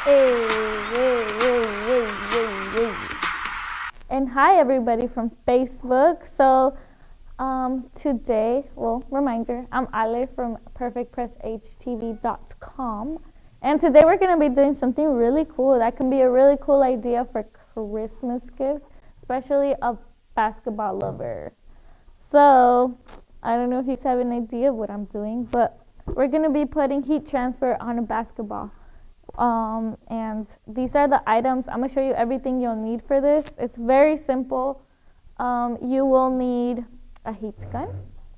Hey. And hi everybody from Facebook. So today, reminder, I'm Ale from PerfecPress HTV.com. And today we're going to be doing something really cool. That can be a really cool idea for Christmas gifts, especially a basketball lover. So I don't know if you have an idea of what I'm doing, but we're going to be putting heat transfer on a basketball. And these are the items. I'm going to show you everything you'll need for this. It's very simple. You will need a heat gun,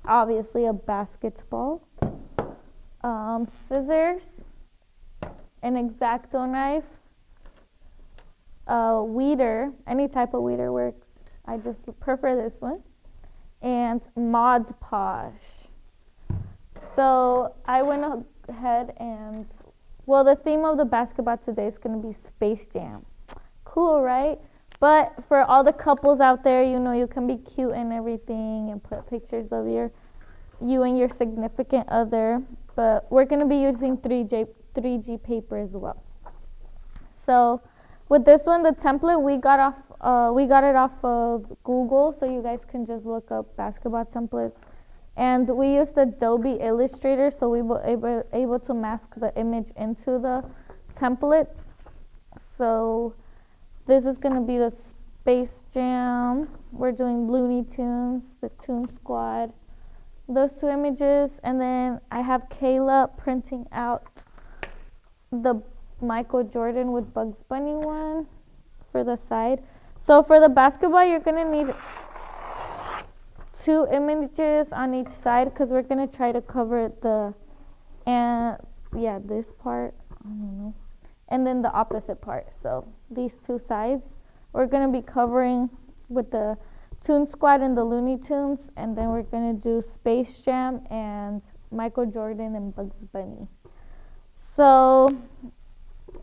obviously a basketball, scissors, an X-Acto knife, a weeder, any type of weeder works. I just prefer this one, and Mod Podge. So I went ahead and, the theme of the basketball today is going to be Space Jam. Cool, right? But for all the couples out there, you can be cute and everything and put pictures of you and your significant other. But we're going to be using 3G paper as well. So with this one, the template we got it off of Google, so you guys can just look up basketball templates. And we used Adobe Illustrator, so we were able to mask the image into the template. So this is going to be the Space Jam. We're doing Looney Tunes, the Toon Squad, those two images. And then I have Kayla printing out the Michael Jordan with Bugs Bunny one for the side. So for the basketball, you're going to need 2 images on each side because we're going to try to cover this part. I don't know. And then the opposite part. So these 2 sides we're going to be covering with the Toon Squad and the Looney Tunes, and then we're going to do Space Jam and Michael Jordan and Bugs Bunny. So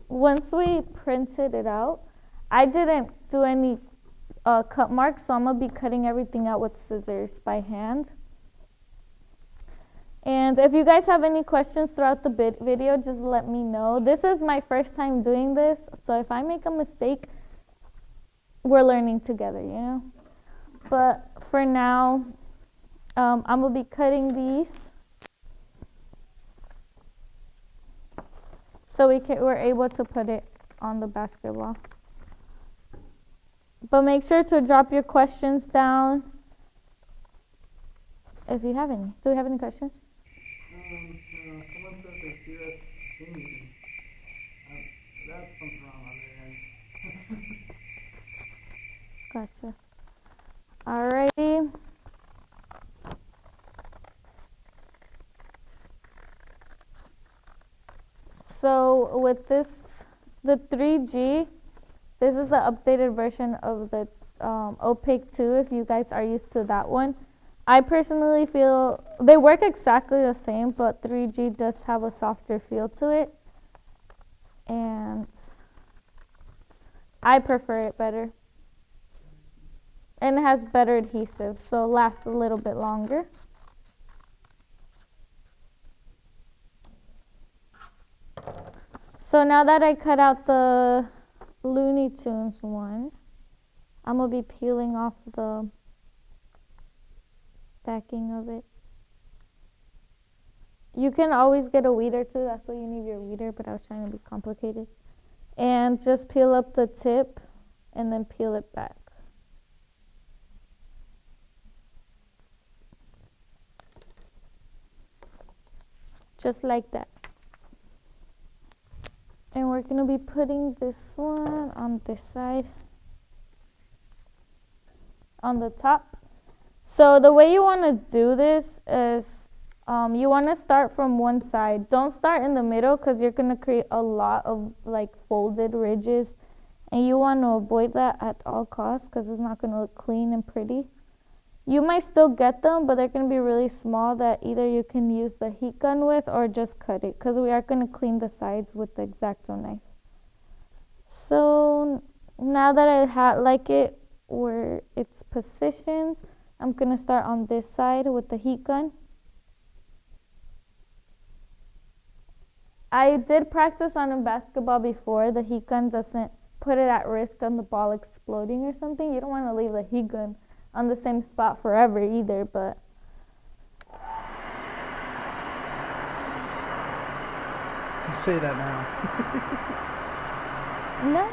once we printed it out, I didn't do any cut marks, so I'm going to be cutting everything out with scissors by hand. And if you guys have any questions throughout the video, just let me know. This is my first time doing this, so if I make a mistake, we're learning together, But for now, I'm going to be cutting these so we're able to put it on the basketball. But make sure to drop your questions down if you have any. Do we have any questions? Someone says they see that singing. That's something wrong on Gotcha. Alrighty. So with this, the 3G, this is the updated version of the Opaque 2 if you guys are used to that one. I personally feel they work exactly the same, but 3G does have a softer feel to it. And I prefer it better. And it has better adhesive, so it lasts a little bit longer. So now that I cut out the Looney Tunes one, I'm going to be peeling off the backing of it. You can always get a weeder too, that's why you need your weeder, but I was trying to be complicated. And just peel up the tip and then peel it back. Just like that. And we're going to be putting this one on this side, on the top. So the way you want to do this is you want to start from one side. Don't start in the middle because you're going to create a lot of folded ridges. And you want to avoid that at all costs because it's not going to look clean and pretty. You might still get them, but they're going to be really small that either you can use the heat gun with or just cut it because we are going to clean the sides with the X-Acto knife. So now that I like it where it's positioned, I'm going to start on this side with the heat gun. I did practice on a basketball before. The heat gun doesn't put it at risk on the ball exploding or something. You don't want to leave the heat gun on the same spot forever either, but You say that now. no.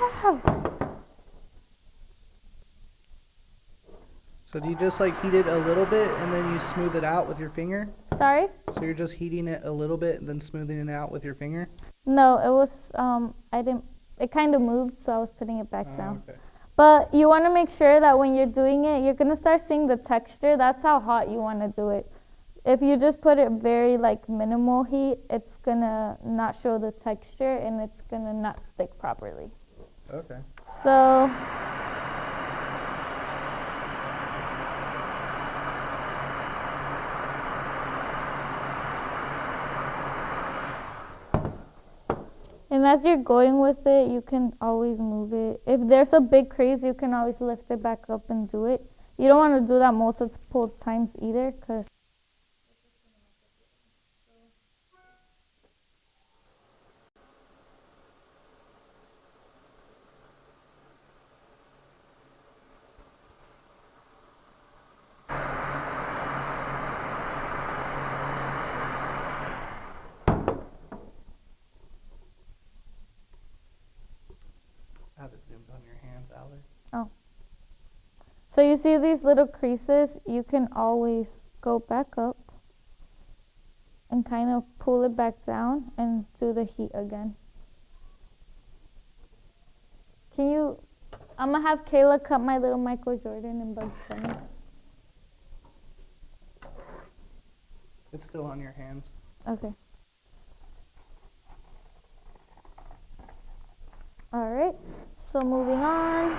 So do you just like heat it a little bit and then you smooth it out with your finger? Sorry? So you're just heating it a little bit and then smoothing it out with your finger? No, it was I didn't it kind of moved, so I was putting it back down. Okay. But you want to make sure that when you're doing it, you're going to start seeing the texture. That's how hot you want to do it. If you just put it very like minimal heat, it's going to not show the texture and it's going to not stick properly. Okay. So and as you're going with it, you can always move it. If there's a big crease, you can always lift it back up and do it. You don't want to do that multiple times either, because I have it zoomed on your hands, Allie. oh. So you see these little creases, you can always go back up and kind of pull it back down and do the heat again. I'm gonna have Kayla cut my little Michael Jordan and Bugs Bunny. It's still on your hands. Okay. All right, so moving on.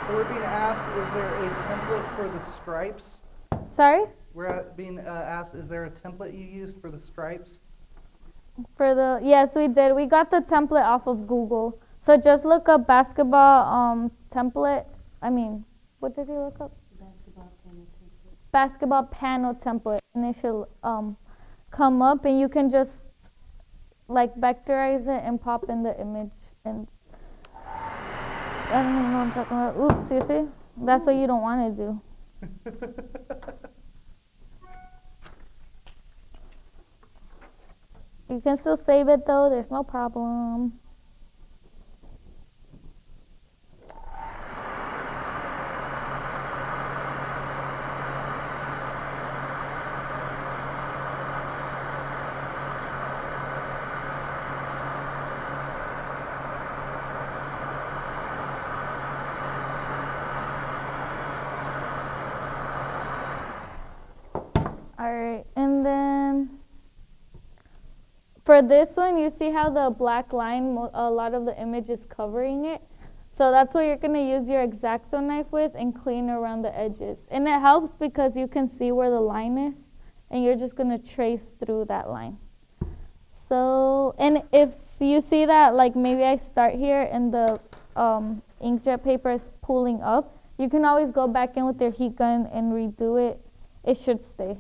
So we're being asked, is there a template for the stripes? Sorry? We're being asked, is there a template you used for the stripes? Yes, we did. We got the template off of Google. So just look up basketball template. What did you look up? Basketball panel template. And it should come up, and you can just like vectorize it and pop in the image. And I don't even know what I'm talking about. Oops, you see? That's what you don't want to do. You can still save it though, there's no problem. Alright, and then for this one, you see how the black line, a lot of the image is covering it. So that's what you're going to use your X-Acto knife with and clean around the edges. And it helps because you can see where the line is, and you're just going to trace through that line. So, and if you see that, like maybe I start here and the inkjet paper is pulling up, you can always go back in with your heat gun and redo it. It should stay.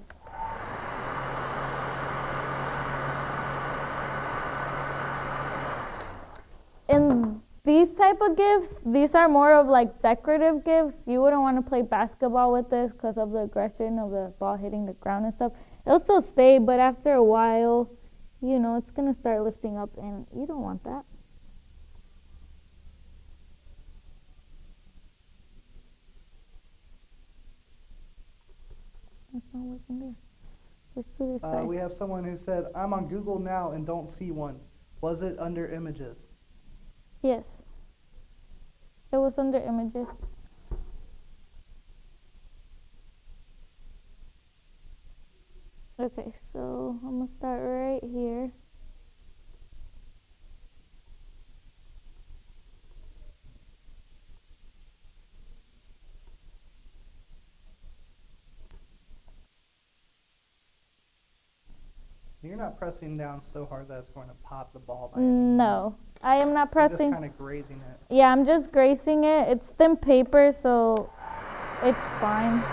And these type of gifts, these are more of like decorative gifts. You wouldn't want to play basketball with this because of the aggression of the ball hitting the ground and stuff. It'll still stay, but after a while, you know, it's going to start lifting up, and you don't want that. It's not working there. Let's do this side. We have someone who said, I'm on Google now and don't see one. Was it under images? Yes. It was under images. Okay, so I'm going to start right here. You're not pressing down so hard that it's going to pop the ball by any means. No, I am not You're just pressing. kind of grazing it. Yeah, I'm just gracing it. It's thin paper, so it's fine.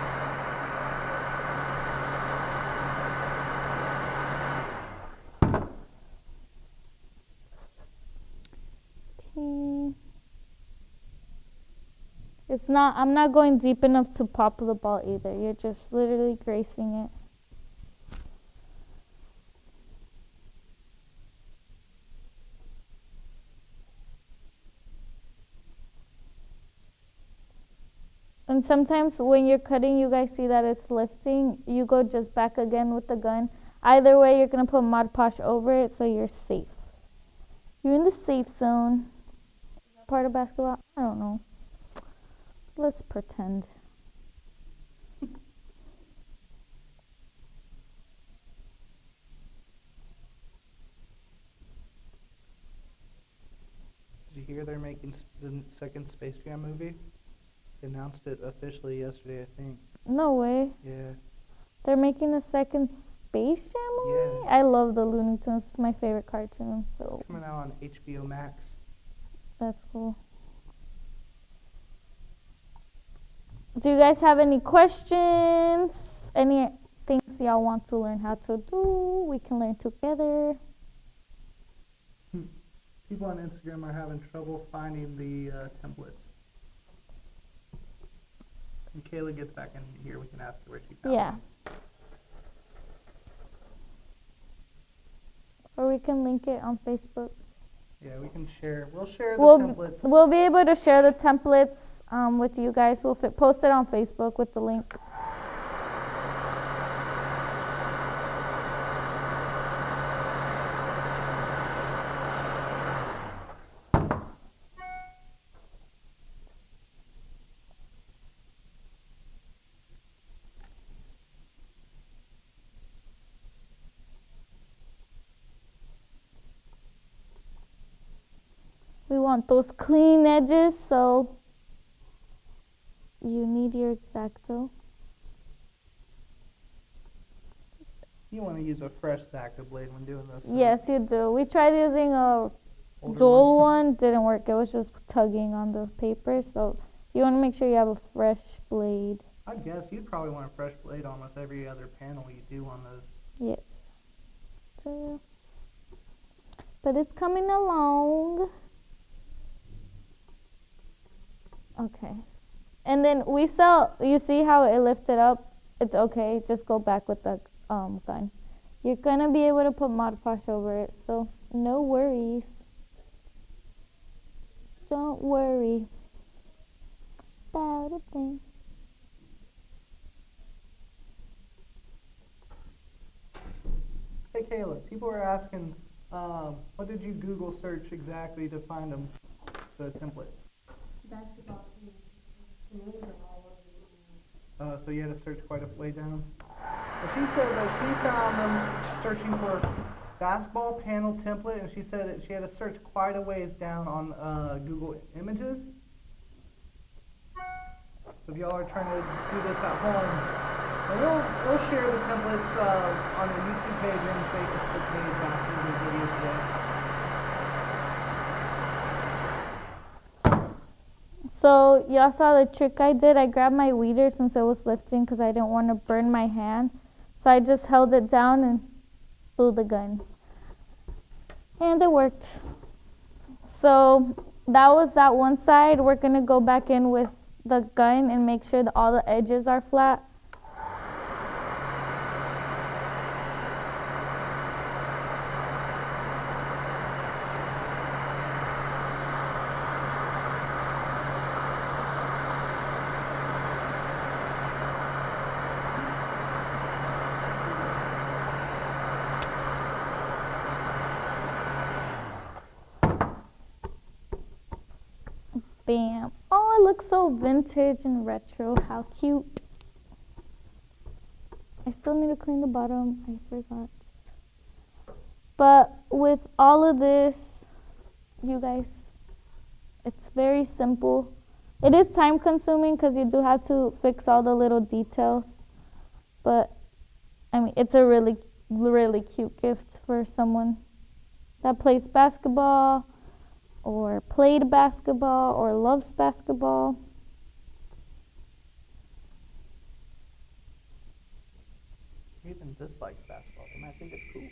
Okay. It's not, I'm not going deep enough to pop the ball either. You're just literally gracing it. And sometimes when you're cutting, you guys see that it's lifting. You go just back again with the gun. Either way, you're going to put Mod Podge over it so you're safe. You're in the safe zone. Is that part of basketball? I don't know. Let's pretend. Did you hear they're making the second Space Jam movie? They announced it officially yesterday, I think. No way. Yeah. They're making a second Space Jam movie? Yeah. I love the Looney Tunes. It's my favorite cartoon, so It's coming out on HBO Max. that's cool. Do you guys have any questions? Any things y'all want to learn how to do? We can learn together. People on Instagram are having trouble finding the templates. When Kayla gets back in here, we can ask her where she found Yeah. them. Or we can link it on Facebook. Yeah, we can share. We'll share the We'll templates. we'll be able to share the templates with you guys. We'll post it on Facebook with the link. We want those clean edges, so you need your X-Acto. You want to use a fresh X-Acto blade when doing this. So Yes, you do. We tried using a older dual one, didn't work. It was just tugging on the paper, so you want to make sure you have a fresh blade. I guess you'd probably want a fresh blade almost every other panel you do on those. Yeah. So, but it's coming along. Okay. And then we sell, you see how it lifted up? It's okay. Just go back with the gun. You're going to be able to put Mod Podge over it, so no worries. Don't worry about a thing. Hey Kayla, people are asking, what did you Google search exactly to find them, the template? Basketball teams. So you had to search quite a way down. Well, she said that she found them searching for basketball panel template, and she said that she had to search quite a ways down on Google Images. So if y'all are trying to do this at home, and we'll share the templates on the YouTube page and Facebook page after the video today. So y'all saw the trick I did. I grabbed my weeder since it was lifting because I didn't want to burn my hand. So I just held it down and blew the gun. And it worked. So that was that one side. We're going to go back in with the gun and make sure that all the edges are flat. Bam. Oh, it looks so vintage and retro. How cute. I still need to clean the bottom. I forgot. But with all of this, you guys, it's very simple. It is time consuming because you do have to fix all the little details. But, I mean, it's a really really cute gift for someone that plays basketball or played basketball or loves basketball. Even dislikes basketball, and I think it's cool.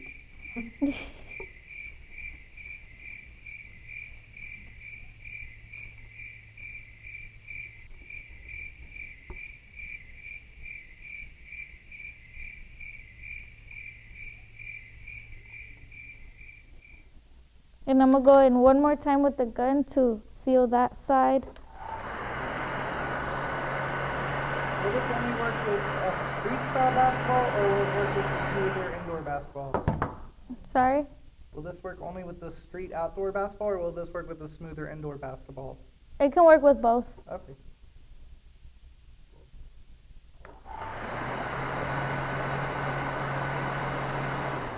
And I'm going to go in one more time with the gun to seal that side. Will this only work with a street style basketball, or will it work with the smoother indoor basketballs? Sorry? Will this work only with the street outdoor basketball, or will this work with the smoother indoor basketballs? It can work with both. Okay.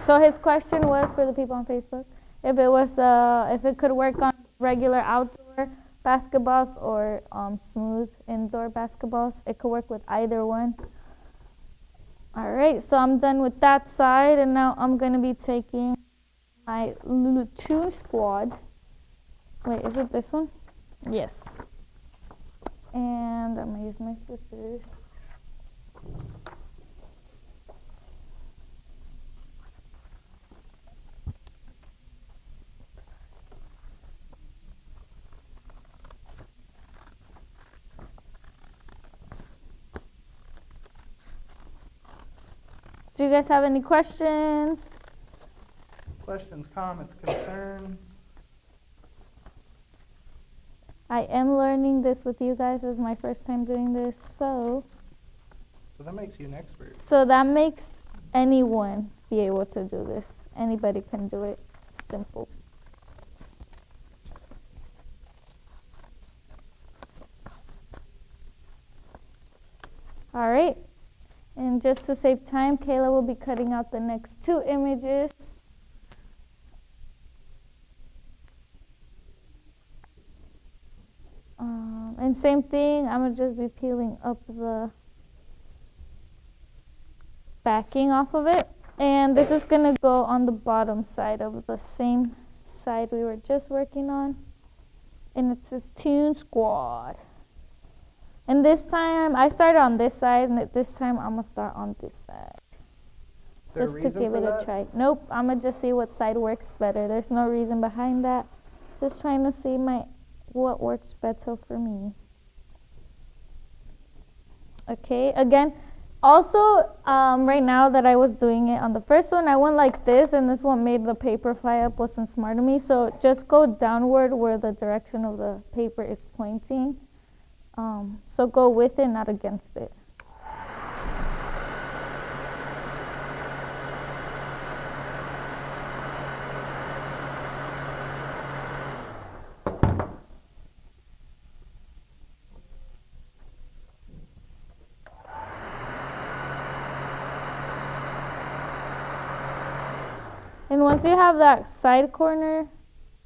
So his question was for the people on Facebook, if it could work on regular outdoor basketballs or smooth indoor basketballs. It could work with either one. All right, so I'm done with that side, and now I'm gonna be taking my Toon Squad. Wait, is it this one? Yes. And I'm gonna use my scissors. Do you guys have any questions? Questions, comments, concerns? I am learning this with you guys. This is my first time doing this, so So that makes you an expert. So that makes anyone be able to do this. Anybody can do it. It's simple. All right. And just to save time, Kayla will be cutting out the next 2 images. And same thing, I'm going to just be peeling up the backing off of it. And this is going to go on the bottom side of the same side we were just working on. And it says Toon Squad. And this time, I started on this side, and this time I'm going to start on this side. Is there a Just to reason give for it a that? try. Nope, I'm going to just see what side works better. There's no reason behind that. Just trying to see what works better for me. Okay, again, also, right now that I was doing it on the first one, I went like this, and this one made the paper fly up, wasn't smart of me. So just go downward where the direction of the paper is pointing. So go with it, not against it. And once you have that side corner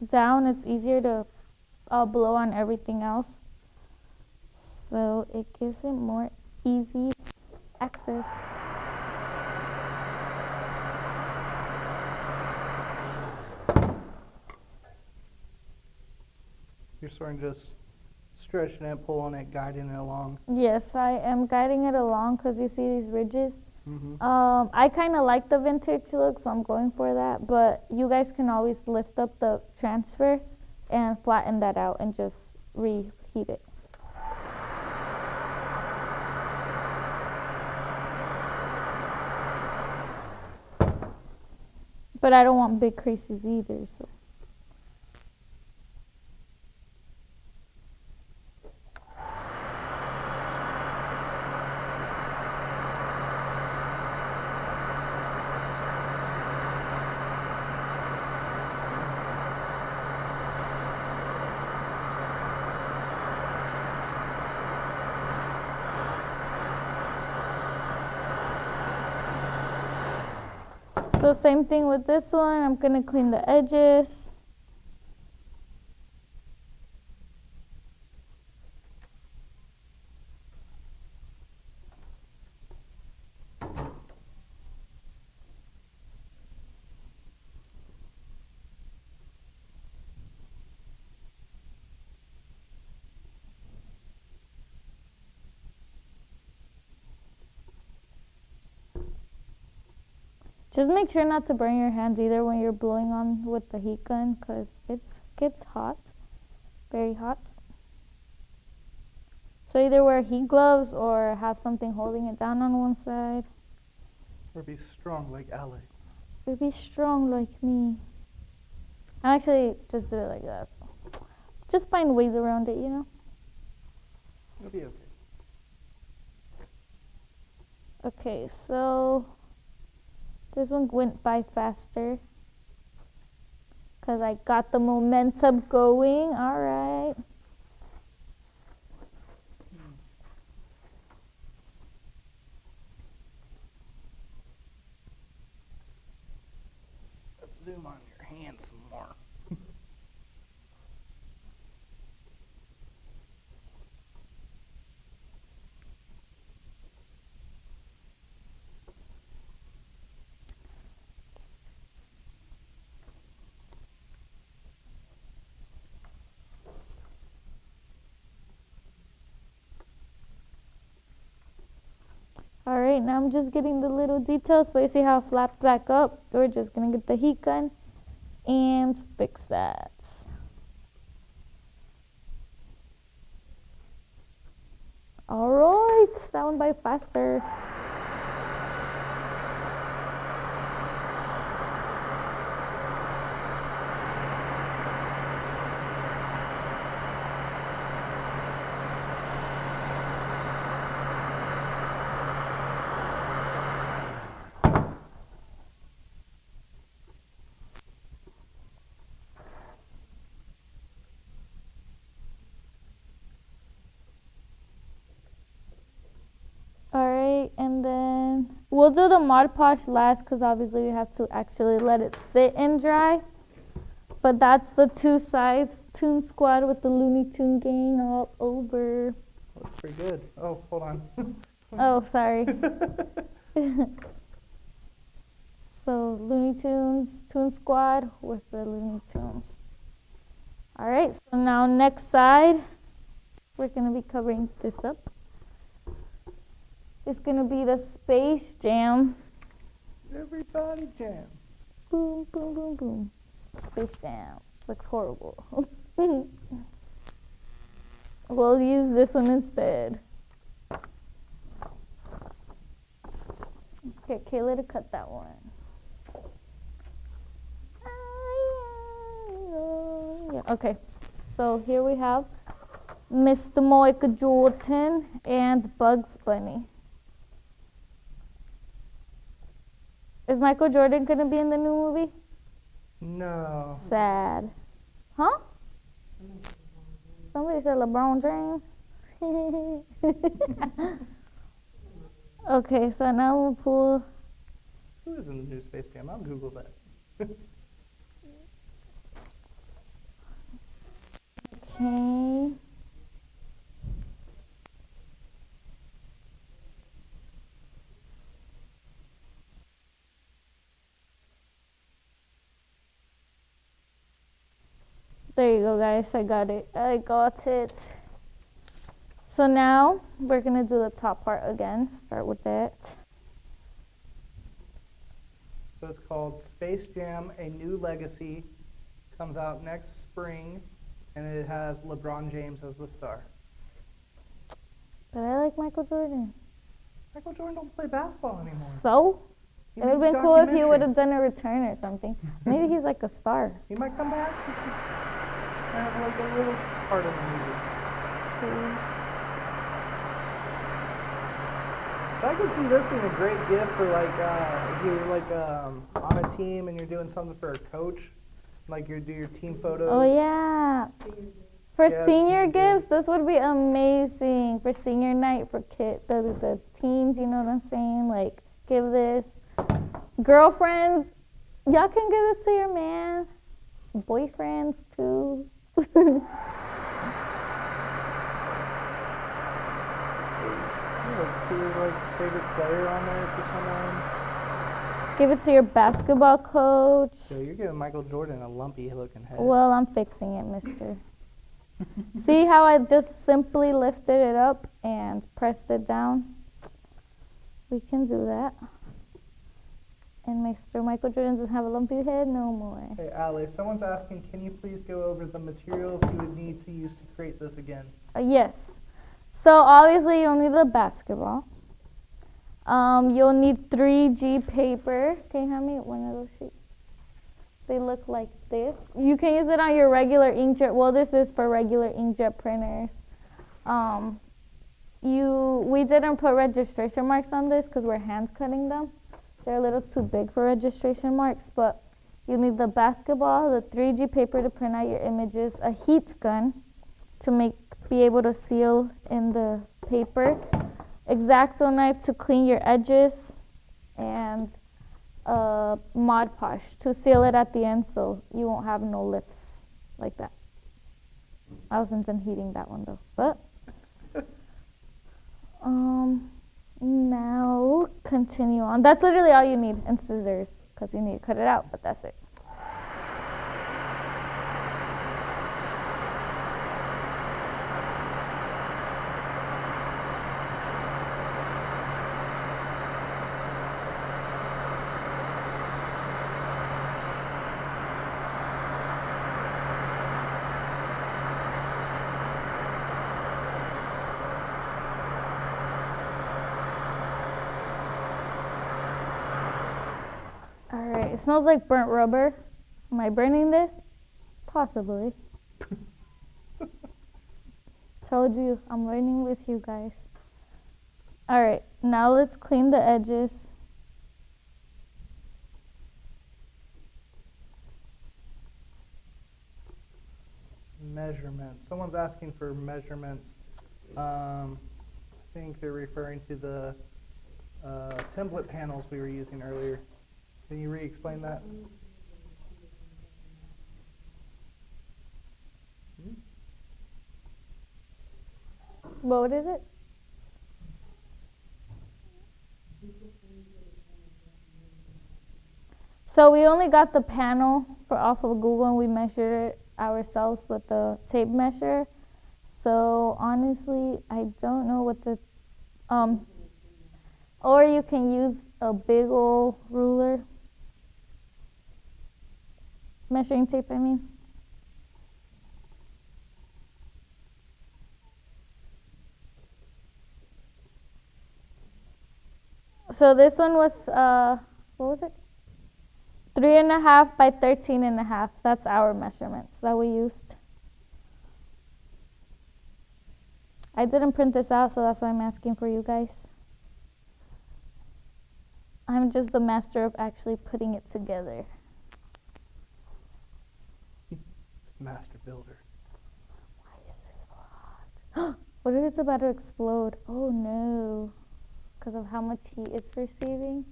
down, it's easier to blow on everything else. So it gives it more easy access. You're sort of just stretching it, pulling it, guiding it along. Yes, I am guiding it along because you see these ridges. Mm-hmm. I kind of like the vintage look, so I'm going for that. But you guys can always lift up the transfer and flatten that out and just reheat it. But I don't want big creases either, so. So same thing with this one. I'm going to clean the edges. Just make sure not to burn your hands either when you're blowing on with the heat gun, because it gets hot, very hot. So either wear heat gloves or have something holding it down on one side. Or be strong like Ale. Or be strong like me. I actually just do it like that. Just find ways around it, you know? It'll be okay. Okay, so this one went by faster because I got the momentum going. All right. Let's zoom on your hand some more. All right, now I'm just getting the little details, but you see how it flapped back up? We're just going to get the heat gun and fix that. All right, that went by faster. Alright, and then we'll do the Mod Podge last because obviously we have to actually let it sit and dry. But that's the two sides, Toon Squad with the Looney Tune gang all over. Looks pretty good. Oh, hold on. Oh, sorry. So Looney Tunes, Toon Squad with the Looney Tunes. Alright, so now next side, we're going to be covering this up. It's going to be the Space Jam. Everybody jam. Boom, boom, boom, boom. Space Jam. Looks horrible. We'll use this one instead. Get Kayla to cut that one. Okay, so here we have Mr. Michael Jordan and Bugs Bunny. Is Michael Jordan going to be in the new movie? No. Sad. Huh? Somebody said LeBron James. Okay, so now we'll pull. Who is in the new Space Jam? I'll Google that. Okay. There you go, guys. I got it. So now we're going to do the top part again. Start with it. So it's called Space Jam: A New Legacy. Comes out next spring, and it has LeBron James as the star. But I like Michael Jordan. Michael Jordan don't play basketball anymore. So? He It would have makes been cool if he would have documentaries. done a return or something. Maybe he's like a star. He might come back. Have like a little part of the movie. So I could see this being a great gift for like if you're like on a team and you're doing something for a coach, like you do your team photos. Oh, yeah. For Yes, senior you do. gifts, this would be amazing. For senior night, for the teens, you know what I'm saying? Like, give this. Girlfriends, y'all can give this to your man. Boyfriends, too. Like put your like favorite player on there for someone. Give it to your basketball coach. So you're giving Michael Jordan a lumpy looking head. Well, I'm fixing it, mister. See how I just simply lifted it up and pressed it down? We can do that. And Mr. Michael Jordan doesn't have a lumpy head no more. Hey, Allie, someone's asking, can you please go over the materials you would need to use to create this again? Yes. So obviously you'll need the basketball. You'll need 3G paper. Can you hand me one of those sheets? They look like this. You can use it on your regular inkjet. Well, this is for regular inkjet printers. We didn't put registration marks on this because we're hand cutting them. They're a little too big for registration marks, but you need the basketball, the 3G paper to print out your images, a heat gun to be able to seal in the paper, X-Acto knife to clean your edges, and a Mod Podge to seal it at the end so you won't have no lifts like that. I wasn't done heating that one though, but now continue on. That's literally all you need, and scissors because you need to cut it out, but that's it. Alright, it smells like burnt rubber. Am I burning this? Possibly. Told you, I'm learning with you guys. Alright, now let's clean the edges. Measurements. Someone's asking for measurements. I think they're referring to the template panels we were using earlier. Can you re-explain that? What is it? So we only got the panel off of Google and we measured it ourselves with the tape measure. So honestly, I don't know what the or you can use a big old ruler. Measuring tape, I mean. So this one was, what was it? 3.5 by 13.5. That's our measurements that we used. I didn't print this out, so that's why I'm asking for you guys. I'm just the master of actually putting it together. Master builder. Why is this so hot? What if it's about to explode? Oh no. Because of how much heat it's receiving?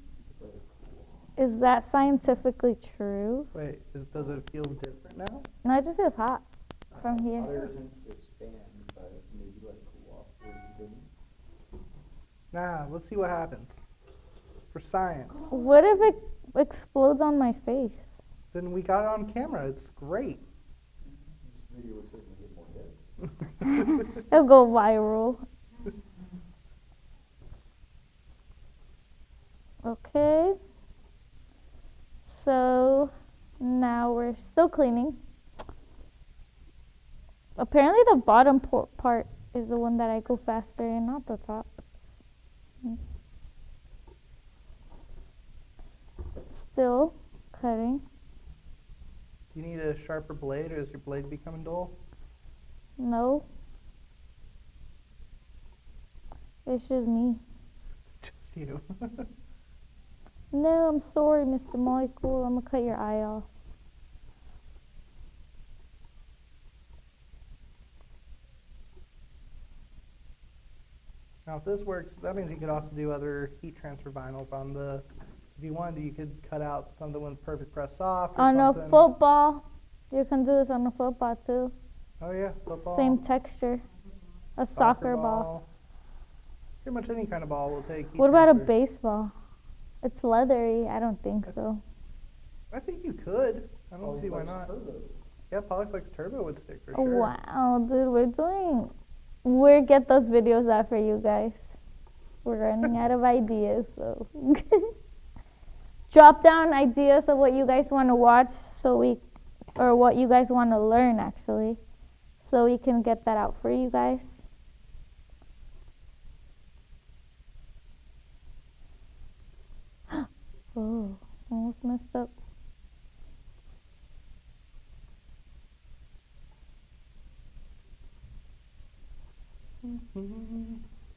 Is that scientifically true? Wait, does it feel different now? No, it just feels hot from here. Ever since it expand, but maybe let it cool off where you didn't. Nah, let's see what happens. For science. What if it explodes on my face? Then we got it on camera. It's great. This video would certainly get more hits. It'll go viral. Okay. So now we're still cleaning. Apparently the bottom part is the one that I go faster in, not the top. Still cutting. Do you need a sharper blade, or is your blade becoming dull? No. It's just me. Just you. No, I'm sorry, Mr. Michael. I'm gonna cut your eye off. Now, if this works, that means you could also do other heat transfer vinyls on the. If you wanted, you could cut out something with PerfecPress soft. Or On something. a football, you can do this on a football too. Oh yeah, football. Same texture. A soccer ball. Pretty much any kind of ball will take heat What about a transfer. baseball? It's leathery. I don't think so. I think you could. I don't see why not. Turbo. Yeah, Polyflex Turbo would stick for Oh, sure. wow, dude, we'll get those videos out for you guys. We're running out of ideas, so. drop down ideas of what you guys want to watch or what you guys want to learn actually, so we can get that out for you guys. Oh, almost messed up.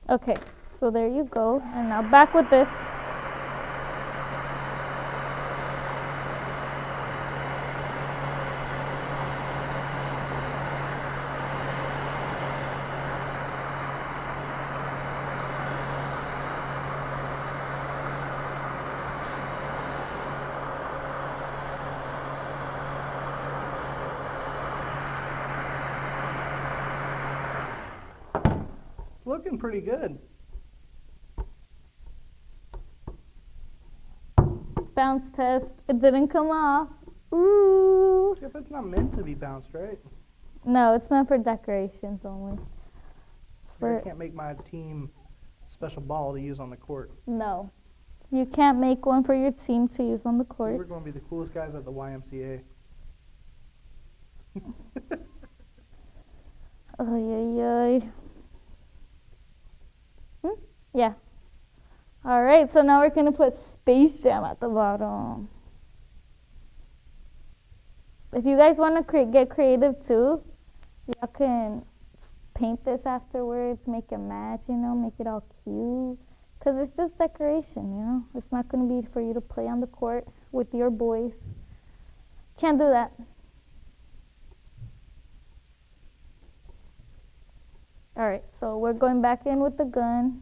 Okay, so there you go. And now back with this. It's looking pretty good. Bounce test. It didn't come off. Ooh. If it's not meant to be bounced, right? No, it's meant for decorations only. I can't make my team special ball to use on the court. No. You can't make one for your team to use on the court. We're going to be the coolest guys at the YMCA. Oy. Yeah. All right, so now we're going to put Space Jam at the bottom. If you guys want to get creative too, y'all can paint this afterwards, make it match, make it all cute. Because it's just decoration, It's not going to be for you to play on the court with your boys. Can't do that. All right, so we're going back in with the gun.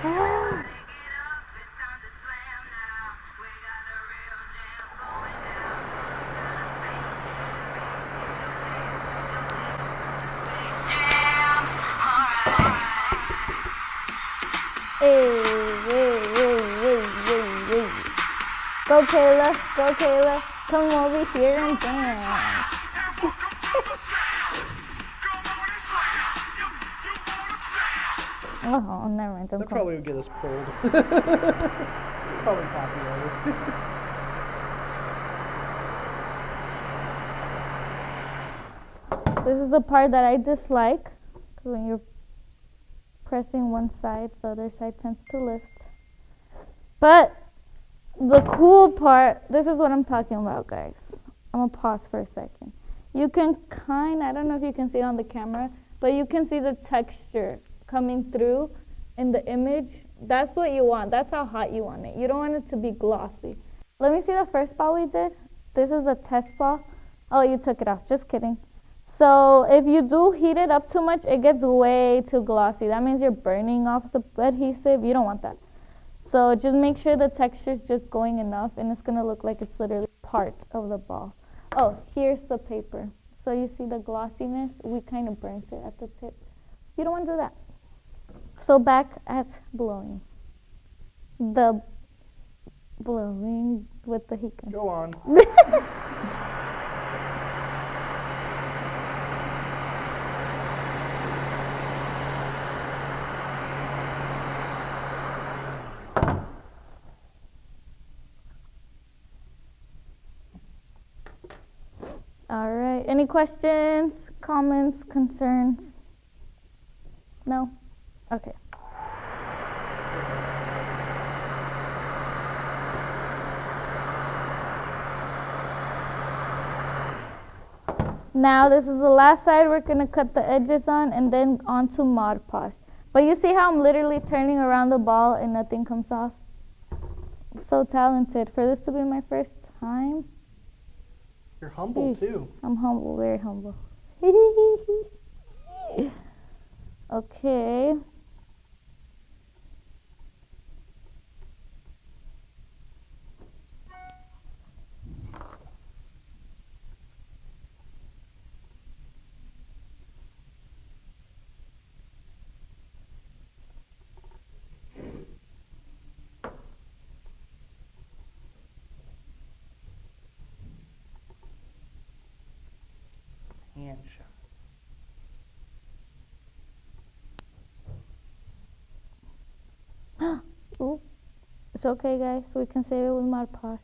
Hey. Go Kayla, come over here and dance. Oh, never mind. That probably would get us pulled. It's probably copyrighted. This is the part that I dislike, because when you're pressing one side, the other side tends to lift. But the cool part, this is what I'm talking about, guys. I'm going to pause for a second. You can I don't know if you can see it on the camera, but you can see the texture coming through in the image. That's what you want. That's how hot you want it. You don't want it to be glossy. Let me see the first ball we did. This is a test ball. Oh, you took it off. Just kidding. So if you do heat it up too much, it gets way too glossy. That means you're burning off the adhesive. You don't want that. So just make sure the texture is just going enough, and it's going to look like it's literally part of the ball. Oh, here's the paper. So you see the glossiness? We kind of burnt it at the tip. You don't want to do that. So back at blowing. The blowing with the heat gun. Go on. All right. Any questions, comments, concerns? No? Okay. Now this is the last side we're going to cut the edges on, and then onto Mod Podge. But you see how I'm literally turning around the ball and nothing comes off? So talented. For this to be my first time. You're humble too. I'm humble, very humble. Okay. Hand shots. Ooh, it's okay, guys. We can save it with Mod Podge.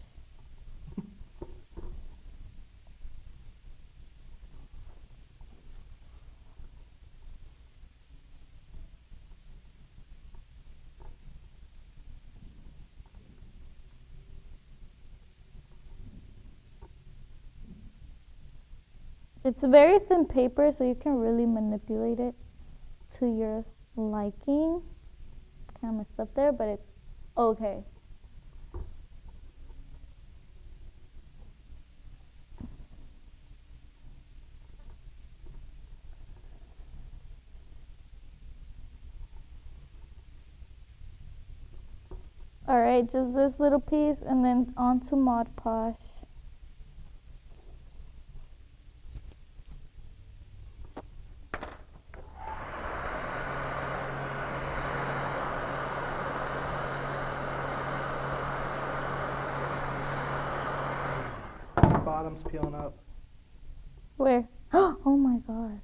It's very thin paper, so you can really manipulate it to your liking. Kind of messed up there, but it's okay. Alright, just this little piece and then onto Mod Podge. Bottom's peeling up. Where? Oh my god.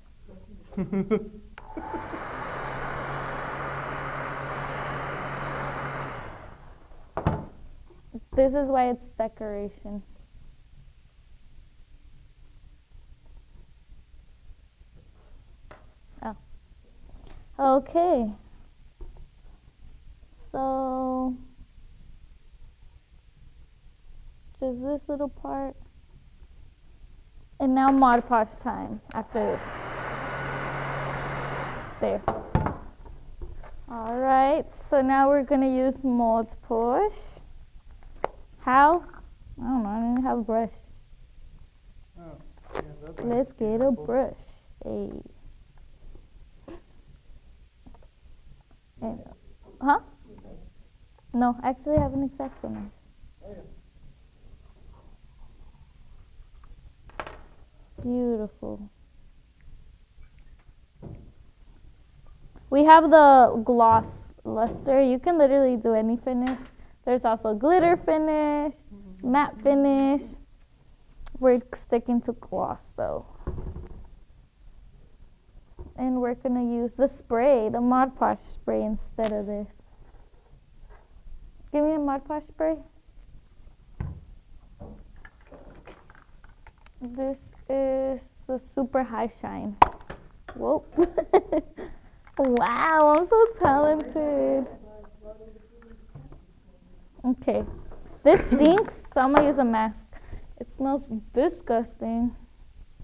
This is why it's decoration. Oh. Okay. So, just this little part. And now Mod Podge time after this. There. Alright, so now we're going to use Mod Podge. How? I don't know, I don't even have a brush. Oh, yeah, that's Let's get a brush. Hey. And, huh? No, actually I have an X-Acto knife. Beautiful. We have the gloss luster. You can literally do any finish. There's also glitter finish, matte finish. We're sticking to gloss though. And we're gonna use the spray, the Mod Podge spray instead of this. Give me a Mod Podge spray. This is the super high shine. Whoa. Wow, I'm so talented. Okay. This stinks, so I'm gonna use a mask. It smells disgusting.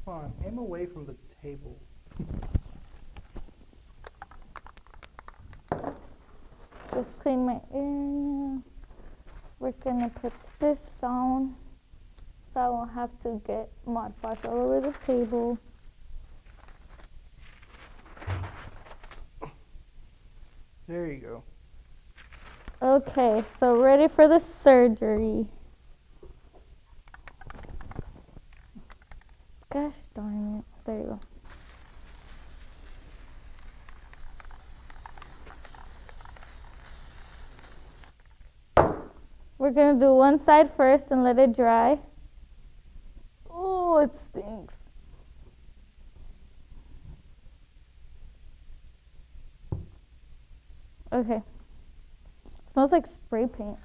Come on, aim away from the table. Just clean my ear. We're gonna put this down so I won't have to get Mod Podge all over the table. There you go. Okay, so ready for the surgery. Gosh darn it. There you go. We're gonna do one side first and let it dry. Oh, it stinks. Okay. Smells like spray paint.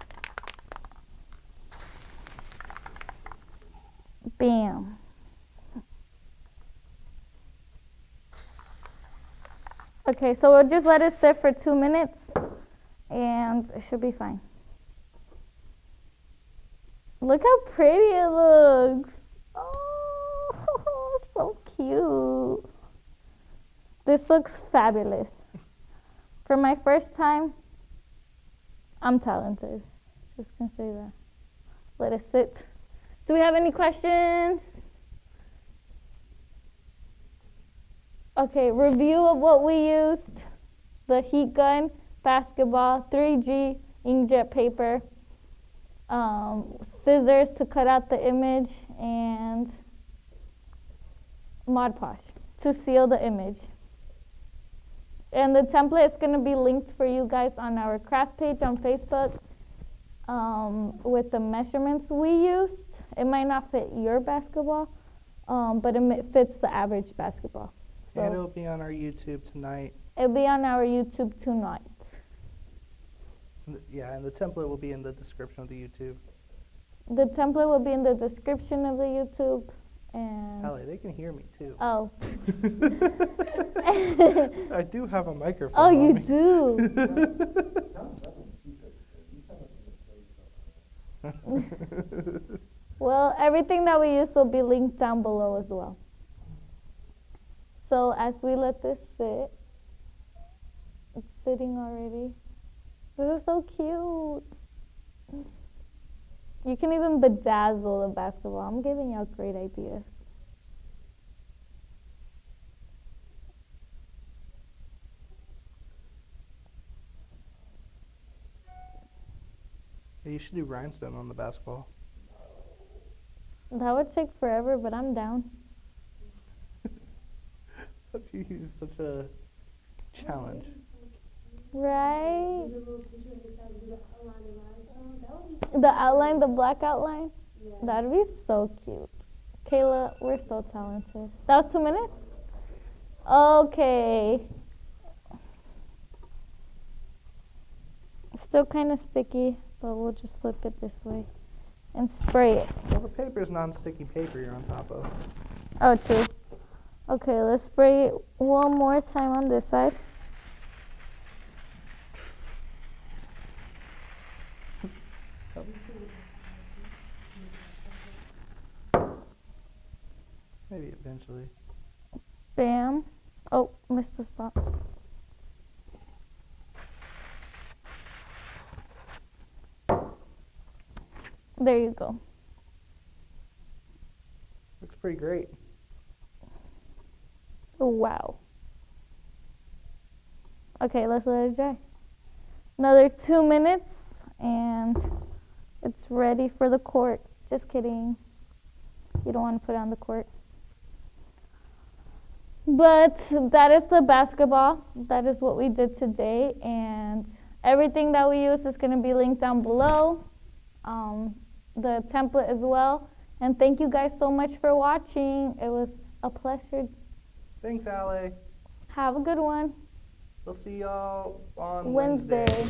Bam. Okay, so we'll just let it sit for 2 minutes and it should be fine. Look how pretty it looks. Oh, so cute. This looks fabulous. For my first time, I'm talented. Just gonna say that. Let it sit. Do we have any questions? Okay, review of what we used. The heat gun, basketball, 3G, inkjet paper, scissors to cut out the image, and Mod Podge to seal the image. And the template is going to be linked for you guys on our craft page on Facebook with the measurements we used. It might not fit your basketball, but it fits the average basketball. So And it'll be on our YouTube tonight. it'll be on our YouTube tonight. Yeah, and the template will be in the description of the YouTube. The template will be in the description of the YouTube. And Allie, they can hear me too. oh. I do have a microphone. Oh, on you me. do. Well, everything that we use will be linked down below as well. So as we let this sit, it's sitting already. This is so cute. You can even bedazzle the basketball. I'm giving y'all great ideas. You should do rhinestone on the basketball. That would take forever, but I'm down. That'd be such a challenge. Right? There's a little picture of this with the outline of rhinestone. That would be The outline, the black outline. yeah. That'd be so cute. Kayla, we're so talented. That was 2 minutes? Okay. Still kind of sticky, but we'll just flip it this way and spray it. Well, the paper's non-sticky paper you're on top of. Oh, true. Okay, let's spray it one more time on this side. Maybe eventually. Bam. Oh, missed a spot. There you go. Looks pretty great. Wow. Okay, let's let it dry. Another 2 minutes and it's ready for the court. Just kidding. You don't want to put it on the court. But that is the basketball. That is what we did today. And everything that we use is going to be linked down below. The template as well. And thank you guys so much for watching. It was a pleasure. Thanks, Allie. Have a good one. We'll see y'all on Wednesday.